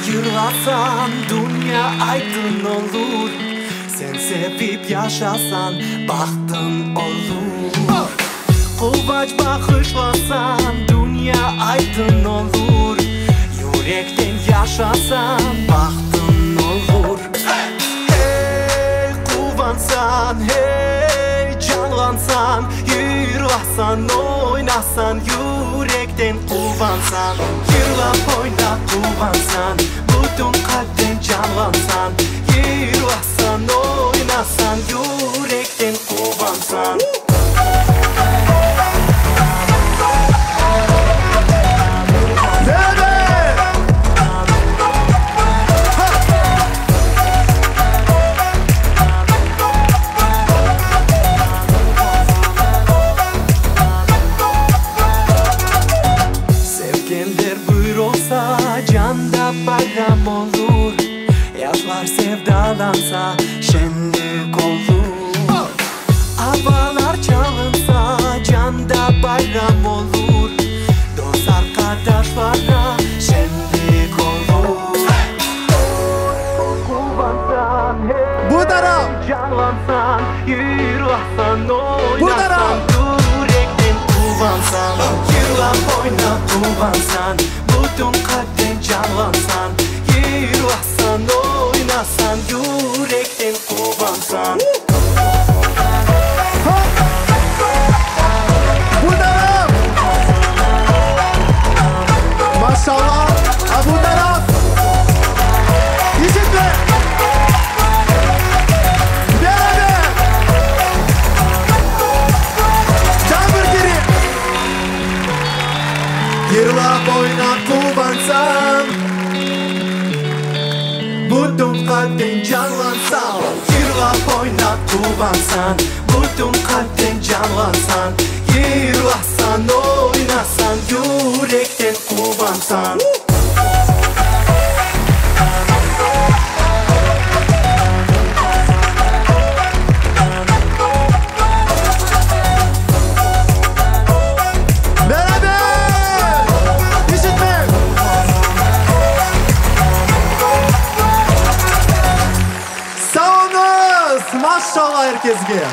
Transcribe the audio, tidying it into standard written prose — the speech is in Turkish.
Yırlasan dünya aydın olur. Sen sevip yaşasan bahtın olur. Kıvaç bağışlasan dünya aydın olur. Yürekten yaşasan bahtın olur. Hey kuvansan, hey canlansan, yırlasan, oynasan, yürekten kuvansan. Yırlap oyna kuvansan, bütün kalpten canlansan, yırlasan, oynasan, yürekten kuvansan. Canda bayram olur. Yaşlar sevdalansa şenlik olur. Havalar çalınsa canda bayram olur. Dost arkadaşlarla şenlik olur. Kuvansan Bu taraf. Canlansan, yırlasan, oynasan, yürekten kuvansan. Yırlap oyna kuvansan, bütün kalpten canlansan, yırlasan, oynasan, yürekten kuvansan. Bu taraf. Maşallah. Bu taraf. İşitme. Beraber. Çabır geri. Yırlap oyna kuvansan, bütün kalpten canlansan. Yırlap oyna kuvansan, bütün kalpten canlansan, yırlasan, oynasan, yürekten kuvansan. Maşallah herkese.